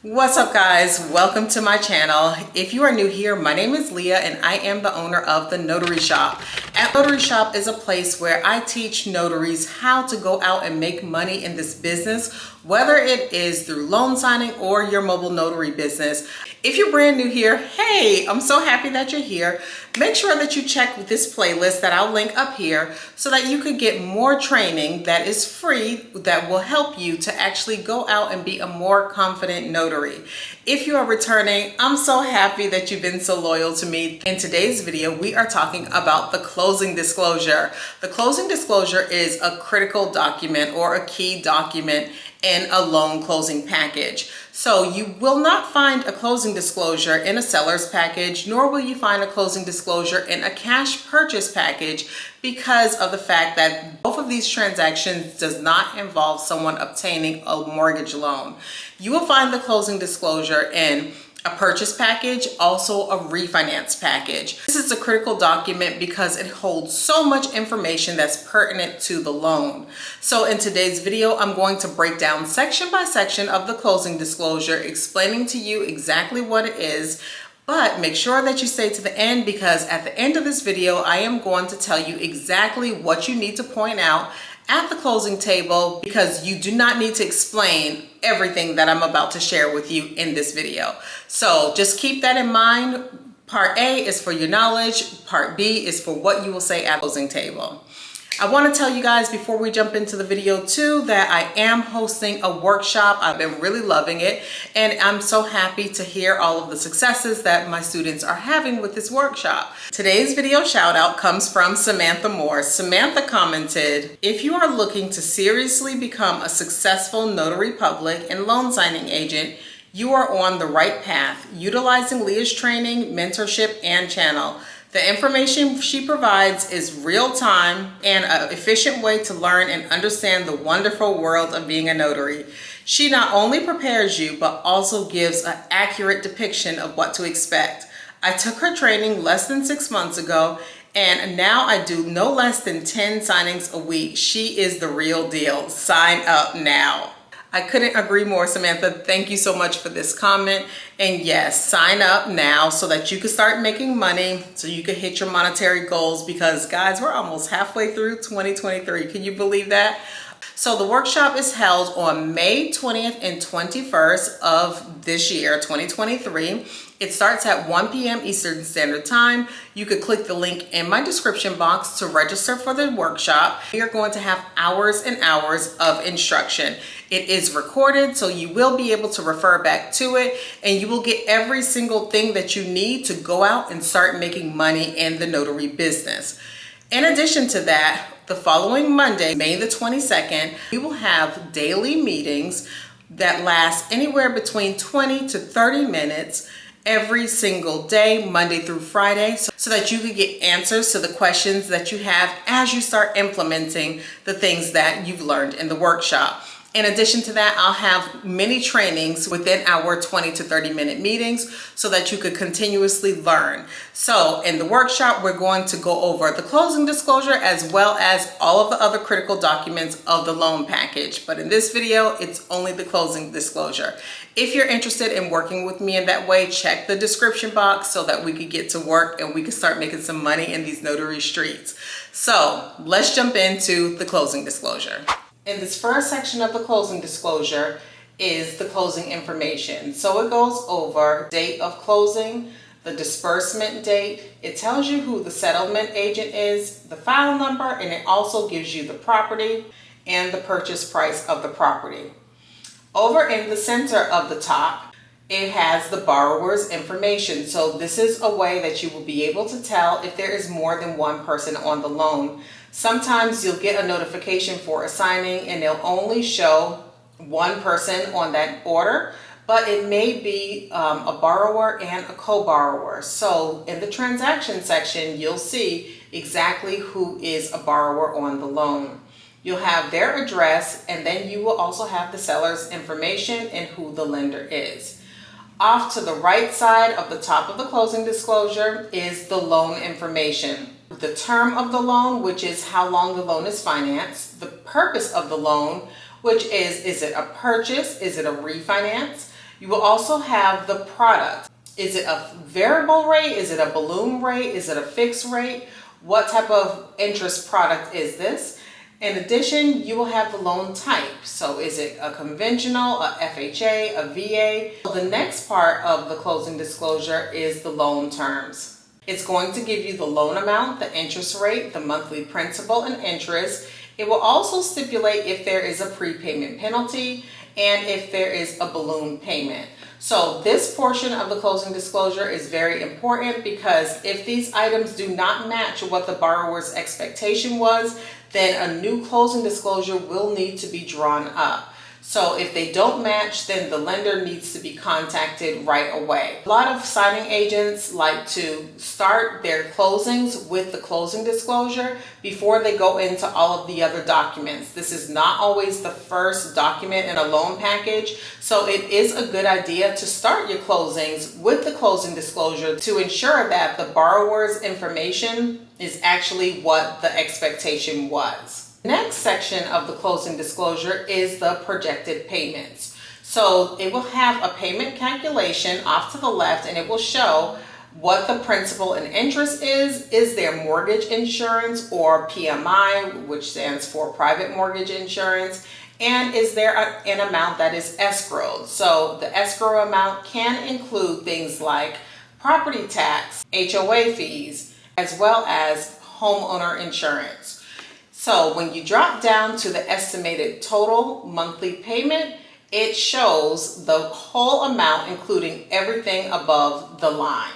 What's up guys, welcome to my channel. If you are new here, my name is Leah and I am the owner of the Notary Shop. At Notary Shop is a place where I teach notaries how to go out and make money in this business, whether it is through loan signing or your mobile notary business. If you're brand new here, hey, I'm so happy that you're here. Make sure that you check this playlist that I'll link up here so that you could get more training that is free that will help you to actually go out and be a more confident notary. If you are returning, I'm so happy that you've been so loyal to me. In today's video, we are talking about the closing disclosure. The closing disclosure is a critical document or a key document in a loan closing package. So you will not find a closing disclosure in a seller's package, nor will you find a closing disclosure in a cash purchase package because of the fact that both of these transactions does not involve someone obtaining a mortgage loan. You will find the closing disclosure in a purchase package, also a refinance package. This is a critical document because it holds so much information that's pertinent to the loan. So in today's video, I'm going to break down section by section of the closing disclosure, explaining to you exactly what it is. But make sure that you stay to the end because at the end of this video, I am going to tell you exactly what you need to point out at the closing table because you do not need to explain everything that I'm about to share with you in this video. So just keep that in mind. Part A is for your knowledge. Part B is for what you will say at the closing table. I want to tell you guys before we jump into the video too that I am hosting a workshop. I've been really loving it and I'm so happy to hear all of the successes that my students are having with this workshop. Today's video shout out comes from Samantha Moore. Samantha commented, if you are looking to seriously become a successful notary public and loan signing agent, you are on the right path, utilizing Leah's training, mentorship, and channel. The information she provides is real-time and an efficient way to learn and understand the wonderful world of being a notary. She not only prepares you, but also gives an accurate depiction of what to expect. I took her training less than 6 months ago, and now I do no less than 10 signings a week. She is the real deal. Sign up now. I couldn't agree more, Samantha. Thank you so much for this comment. And yes, sign up now so that you can start making money, so you can hit your monetary goals because guys, we're almost halfway through 2023. Can you believe that? So the workshop is held on May 20th and 21st of this year, 2023. It starts at 1 p.m. Eastern Standard Time. You could click the link in my description box to register for the workshop. You're going to have hours and hours of instruction. It is recorded, so you will be able to refer back to it and you will get every single thing that you need to go out and start making money in the notary business. In addition to that, the following Monday, May the 22nd, we will have daily meetings that last anywhere between 20 to 30 minutes every single day, Monday through Friday, so that you can get answers to the questions that you have as you start implementing the things that you've learned in the workshop. In addition to that, I'll have many trainings within our 20 to 30 minute meetings so that you could continuously learn. So in the workshop, we're going to go over the closing disclosure as well as all of the other critical documents of the loan package. But in this video, it's only the closing disclosure. If you're interested in working with me in that way, check the description box so that we could get to work and we can start making some money in these notary streets. So let's jump into the closing disclosure. In this first section of the closing disclosure is the closing information. So it goes over date of closing, the disbursement date. It tells you who the settlement agent is, the file number, and it also gives you the property and the purchase price of the property. Over in the center of the top, it has the borrower's information. So this is a way that you will be able to tell if there is more than one person on the loan. Sometimes you'll get a notification for a signing and they'll only show one person on that order, but it may be a borrower and a co-borrower. So in the transaction section, you'll see exactly who is a borrower on the loan. You'll have their address and then you will also have the seller's information and who the lender is. Off to the right side of the top of the closing disclosure is the loan information. The term of the loan, which is how long the loan is financed, the purpose of the loan, which is it a purchase, is it a refinance, You will also have the product. Is it a variable rate? Is it a balloon rate? Is it a fixed rate? What type of interest product is this? In addition, you will have the loan type. So is it a conventional, a FHA, a VA? The next part of the closing disclosure is the loan terms. It's going to give you the loan amount, the interest rate, the monthly principal and interest. It will also stipulate if there is a prepayment penalty and if there is a balloon payment. So this portion of the closing disclosure is very important because if these items do not match what the borrower's expectation was, then a new closing disclosure will need to be drawn up. So if they don't match, then the lender needs to be contacted right away. A lot of signing agents like to start their closings with the closing disclosure before they go into all of the other documents. This is not always the first document in a loan package, so it is a good idea to start your closings with the closing disclosure to ensure that the borrower's information is actually what the expectation was. The next section of the closing disclosure is the projected payments. So it will have a payment calculation off to the left, and it will show what the principal and interest is there mortgage insurance or PMI, which stands for private mortgage insurance, and is there an amount that is escrowed. So the escrow amount can include things like property tax, HOA fees, as well as homeowner insurance. So when you drop down to the estimated total monthly payment, it shows the whole amount, including everything above the line.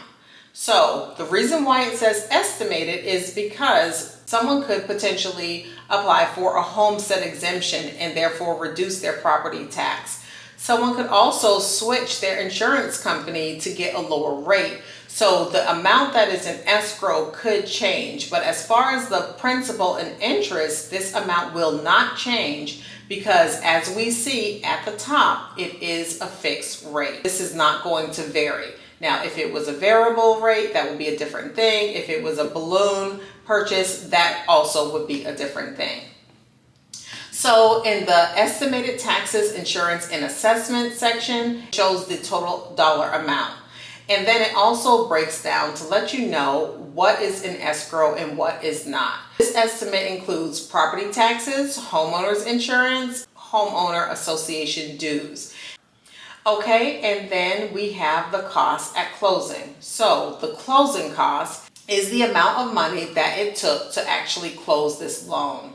So the reason why it says estimated is because someone could potentially apply for a homestead exemption and therefore reduce their property tax. Someone could also switch their insurance company to get a lower rate. So the amount that is in escrow could change, but as far as the principal and interest, this amount will not change because as we see at the top, it is a fixed rate. This is not going to vary. Now, if it was a variable rate, that would be a different thing. If it was a balloon purchase, that also would be a different thing. So in the estimated taxes, insurance, and assessment section, it shows the total dollar amount. And then it also breaks down to let you know what is in escrow and what is not. This estimate includes property taxes, homeowners insurance, homeowner association dues. Okay, and then we have the cost at closing. So the closing cost is the amount of money that it took to actually close this loan.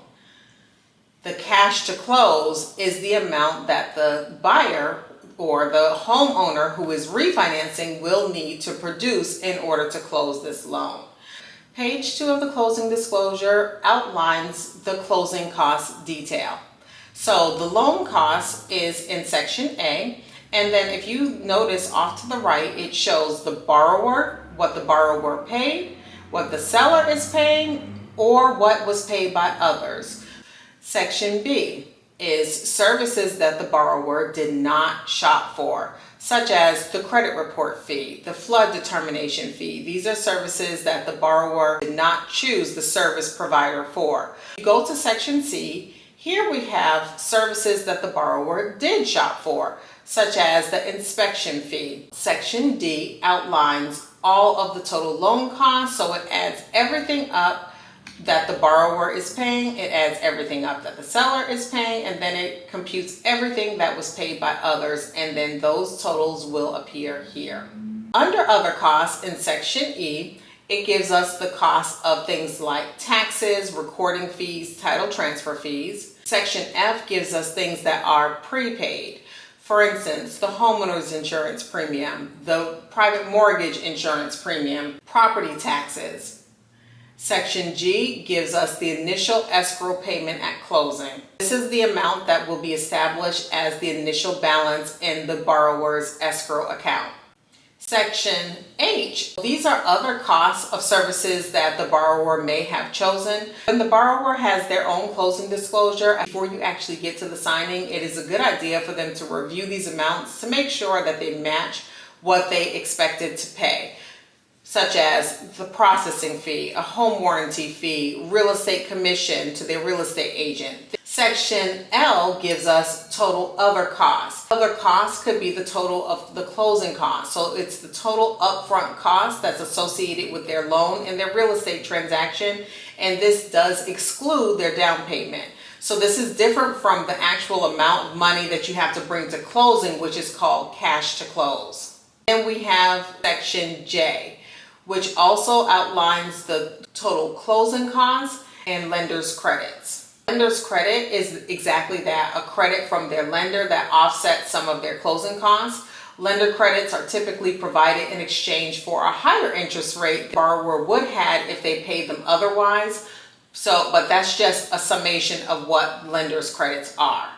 The cash to close is the amount that the buyer or the homeowner who is refinancing will need to produce in order to close this loan. Page 2 of the closing disclosure outlines the closing cost detail. So the loan cost is in section A, and then if you notice off to the right, it shows the borrower, what the borrower paid, what the seller is paying, or what was paid by others. Section B is services that the borrower did not shop for, such as the credit report fee, the flood determination fee. These are services that the borrower did not choose the service provider for. You go to section C, here we have services that the borrower did shop for, such as the inspection fee. Section D outlines all of the total loan costs, so it adds everything up that the borrower is paying, it adds everything up that the seller is paying, and then it computes everything that was paid by others, and then those totals will appear here. Under other costs in section E, it gives us the cost of things like taxes, recording fees, title transfer fees. Section F gives us things that are prepaid. For instance, the homeowner's insurance premium, the private mortgage insurance premium, property taxes. Section G gives us the initial escrow payment at closing. This is the amount that will be established as the initial balance in the borrower's escrow account. Section H, these are other costs of services that the borrower may have chosen. When the borrower has their own closing disclosure, before you actually get to the signing, it is a good idea for them to review these amounts to make sure that they match what they expected to pay, such as the processing fee, a home warranty fee, real estate commission to their real estate agent. Section L gives us total other costs. Other costs could be the total of the closing costs. So it's the total upfront cost that's associated with their loan and their real estate transaction. And this does exclude their down payment. So this is different from the actual amount of money that you have to bring to closing, which is called cash to close. Then we have Section J, which also outlines the total closing costs and lender's credits. Lender's credit is exactly that, a credit from their lender that offsets some of their closing costs. Lender credits are typically provided in exchange for a higher interest rate the borrower would have if they paid them otherwise. But that's just a summation of what lender's credits are.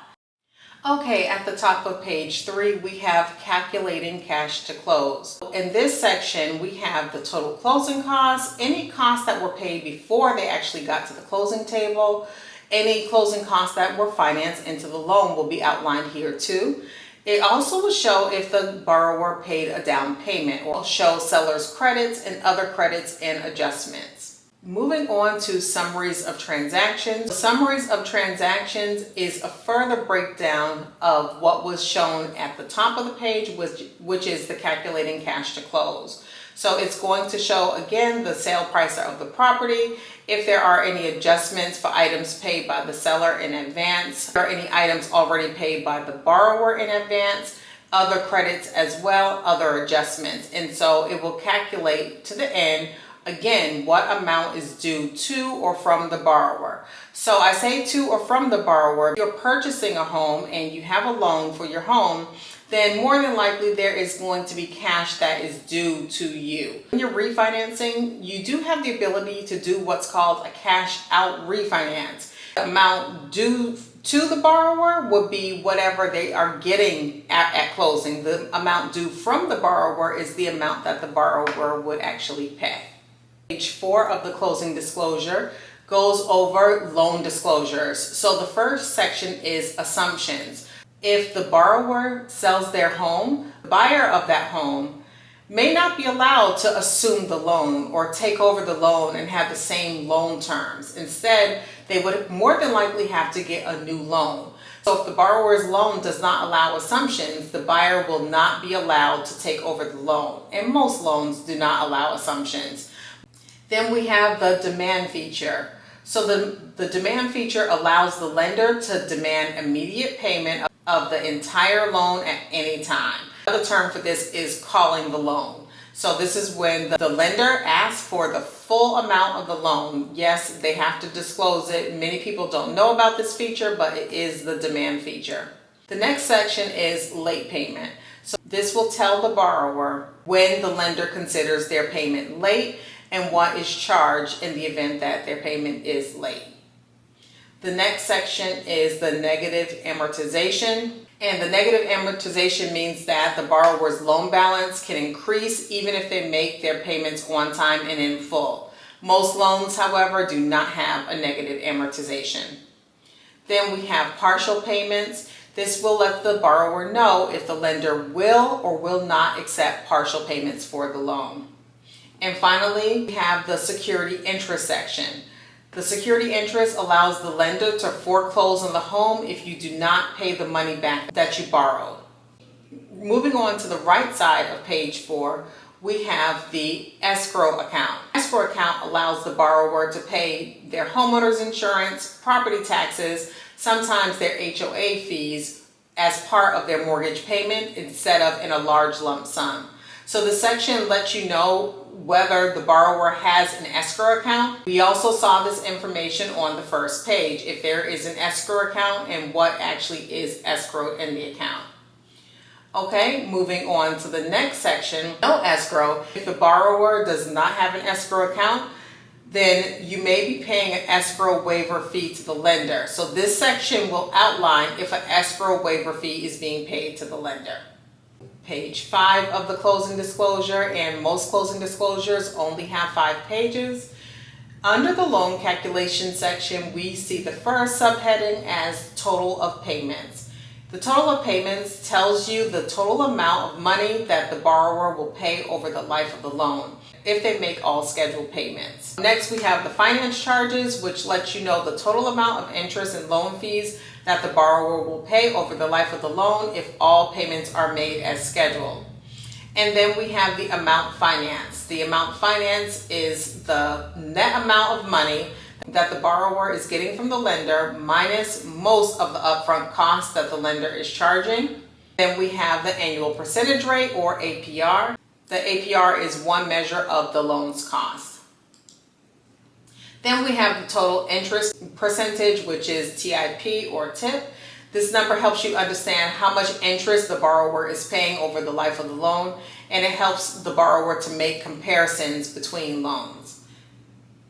Okay, at the top of page 3, we have calculating cash to close. In this section, we have the total closing costs, any costs that were paid before they actually got to the closing table. Any closing costs that were financed into the loan will be outlined here too. It also will show if the borrower paid a down payment, or show seller's credits and other credits and adjustments. Moving on to summaries of transactions. Summaries of transactions is a further breakdown of what was shown at the top of the page, which is the calculating cash to close. So it's going to show again the sale price of the property, if there are any adjustments for items paid by the seller in advance, or any items already paid by the borrower in advance, other credits as well, other adjustments. And so it will calculate to the end, again, what amount is due to or from the borrower. So I say to or from the borrower. If you're purchasing a home and you have a loan for your home, then more than likely there is going to be cash that is due to you. When you're refinancing, you do have the ability to do what's called a cash out refinance. The amount due to the borrower would be whatever they are getting at closing. The amount due from the borrower is the amount that the borrower would actually pay. Page 4 of the closing disclosure goes over loan disclosures. So the first section is assumptions. If the borrower sells their home, the buyer of that home may not be allowed to assume the loan or take over the loan and have the same loan terms. Instead, they would more than likely have to get a new loan. So if the borrower's loan does not allow assumptions, the buyer will not be allowed to take over the loan. And most loans do not allow assumptions. Then we have the demand feature. So the demand feature allows the lender to demand immediate payment of the entire loan at any time. Another term for this is calling the loan. So this is when the lender asks for the full amount of the loan. Yes, they have to disclose it. Many people don't know about this feature, but it is the demand feature. The next section is late payment. So this will tell the borrower when the lender considers their payment late and what is charged in the event that their payment is late. The next section is the negative amortization. And the negative amortization means that the borrower's loan balance can increase even if they make their payments on time and in full. Most loans, however, do not have a negative amortization. Then we have partial payments. This will let the borrower know if the lender will or will not accept partial payments for the loan. And finally, we have the security interest section. The security interest allows the lender to foreclose on the home if you do not pay the money back that you borrowed. Moving on to the right side of page 4, we have the escrow account. Escrow account allows the borrower to pay their homeowner's insurance, property taxes, sometimes their HOA fees as part of their mortgage payment instead of in a large lump sum. So the section lets you know whether the borrower has an escrow account. We also saw this information on the first page, if there is an escrow account and what actually is escrowed in the account. Okay, moving on to the next section, no escrow. If the borrower does not have an escrow account, then you may be paying an escrow waiver fee to the lender. So this section will outline if an escrow waiver fee is being paid to the lender. Page 5 of the closing disclosure, and most closing disclosures only have 5 pages. Under the loan calculation section, we see the first subheading as total of payments. The total of payments tells you the total amount of money that the borrower will pay over the life of the loan if they make all scheduled payments. Next, we have the finance charges, which lets you know the total amount of interest and loan fees that the borrower will pay over the life of the loan if all payments are made as scheduled. And then we have the amount financed. The amount financed is the net amount of money that the borrower is getting from the lender minus most of the upfront costs that the lender is charging. Then we have the annual percentage rate, or APR. The APR is one measure of the loan's cost. Then we have the total interest percentage, which is TIP or tip. This number helps you understand how much interest the borrower is paying over the life of the loan, and it helps the borrower to make comparisons between loans.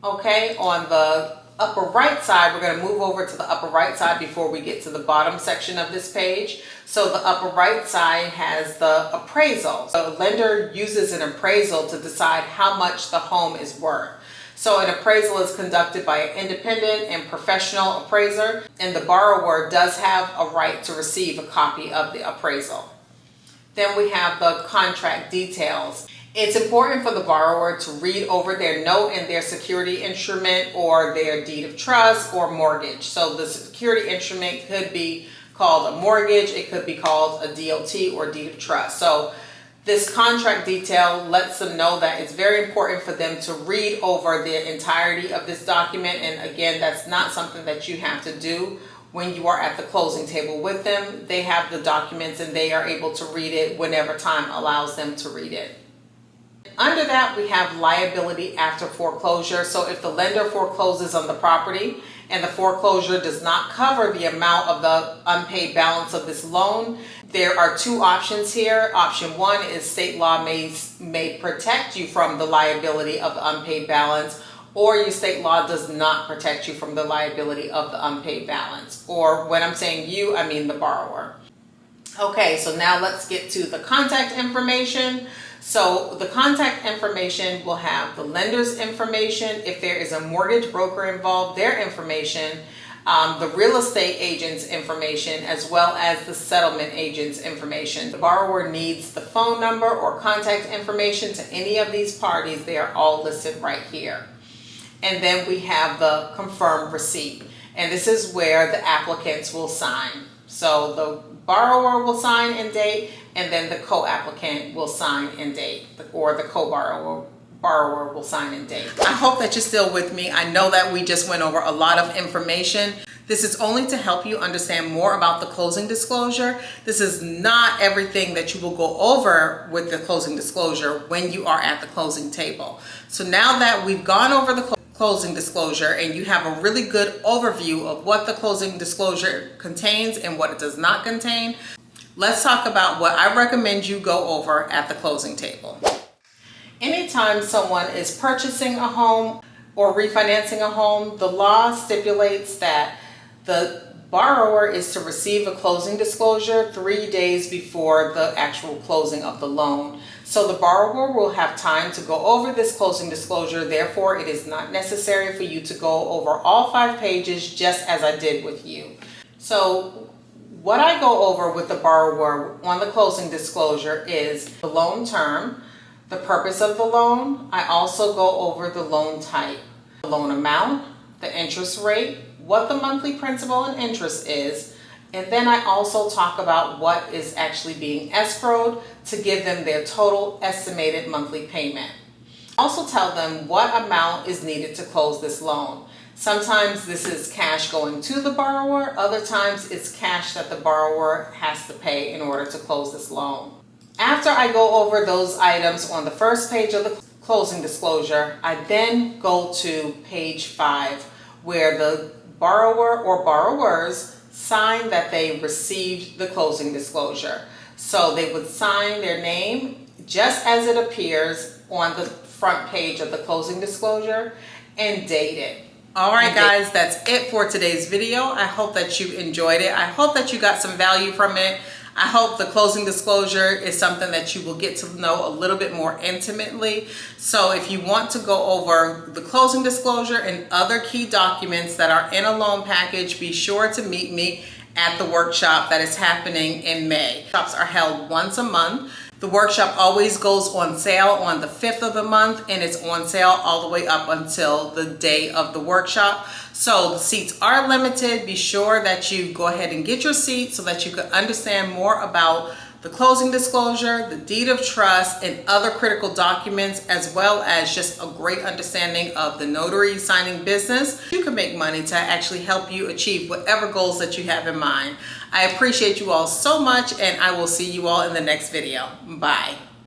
Okay, on the upper right side, we're going to move over to the upper right side before we get to the bottom section of this page. So the upper right side has the appraisal. So the lender uses an appraisal to decide how much the home is worth. So an appraisal is conducted by an independent and professional appraiser, and the borrower does have a right to receive a copy of the appraisal. Then we have the contract details. It's important for the borrower to read over their note and their security instrument or their deed of trust or mortgage. So the security instrument could be called a mortgage, it could be called a DOT or deed of trust. So this contract detail lets them know that it's very important for them to read over the entirety of this document. And again, that's not something that you have to do when you are at the closing table with them. They have the documents and they are able to read it whenever time allows them to read it. Under that, we have liability after foreclosure. So if the lender forecloses on the property and the foreclosure does not cover the amount of the unpaid balance of this loan, there are two options here. Option one is state law may protect you from the liability of the unpaid balance, or your state law does not protect you from the liability of the unpaid balance. Or when I'm saying you, I mean the borrower. Okay, so now let's get to the contact information. So the contact information will have the lender's information. If there is a mortgage broker involved, their information, the real estate agent's information, as well as the settlement agent's information. The borrower needs the phone number or contact information to any of these parties. They are all listed right here. And then we have the confirmed receipt. And this is where the applicants will sign. So the borrower will sign and date, and then the co-applicant will sign and date, or the borrower will sign and date. I hope that you're still with me. I know that we just went over a lot of information. This is only to help you understand more about the closing disclosure. This is not everything that you will go over with the closing disclosure when you are at the closing table. So now that we've gone over the closing disclosure and you have a really good overview of what the closing disclosure contains and what it does not contain, let's talk about what I recommend you go over at the closing table. Anytime someone is purchasing a home or refinancing a home, the law stipulates that the borrower is to receive a closing disclosure 3 days before the actual closing of the loan. So the borrower will have time to go over this closing disclosure. Therefore, it is not necessary for you to go over all 5 pages just as I did with you. So what I go over with the borrower on the closing disclosure is the loan term, the purpose of the loan. I also go over the loan type, the loan amount, the interest rate, what the monthly principal and interest is, and then I also talk about what is actually being escrowed to give them their total estimated monthly payment. I also tell them what amount is needed to close this loan. Sometimes this is cash going to the borrower, other times it's cash that the borrower has to pay in order to close this loan. After I go over those items on the first page of the closing disclosure, I then go to page 5, where the borrower or borrowers sign that they received the closing disclosure. So they would sign their name just as it appears on the front page of the closing disclosure and date it. All right, guys, that's it for today's video. I hope that you enjoyed it. I hope that you got some value from it. I hope the closing disclosure is something that you will get to know a little bit more intimately. So if you want to go over the closing disclosure and other key documents that are in a loan package, be sure to meet me at the workshop that is happening in May. Workshops are held once a month. The workshop always goes on sale on the 5th of the month, and it's on sale all the way up until the day of the workshop. So the seats are limited. Be sure that you go ahead and get your seat so that you can understand more about the closing disclosure, the deed of trust, and other critical documents, as well as just a great understanding of the notary signing business. You can make money to actually help you achieve whatever goals that you have in mind. I appreciate you all so much, and I will see you all in the next video. Bye.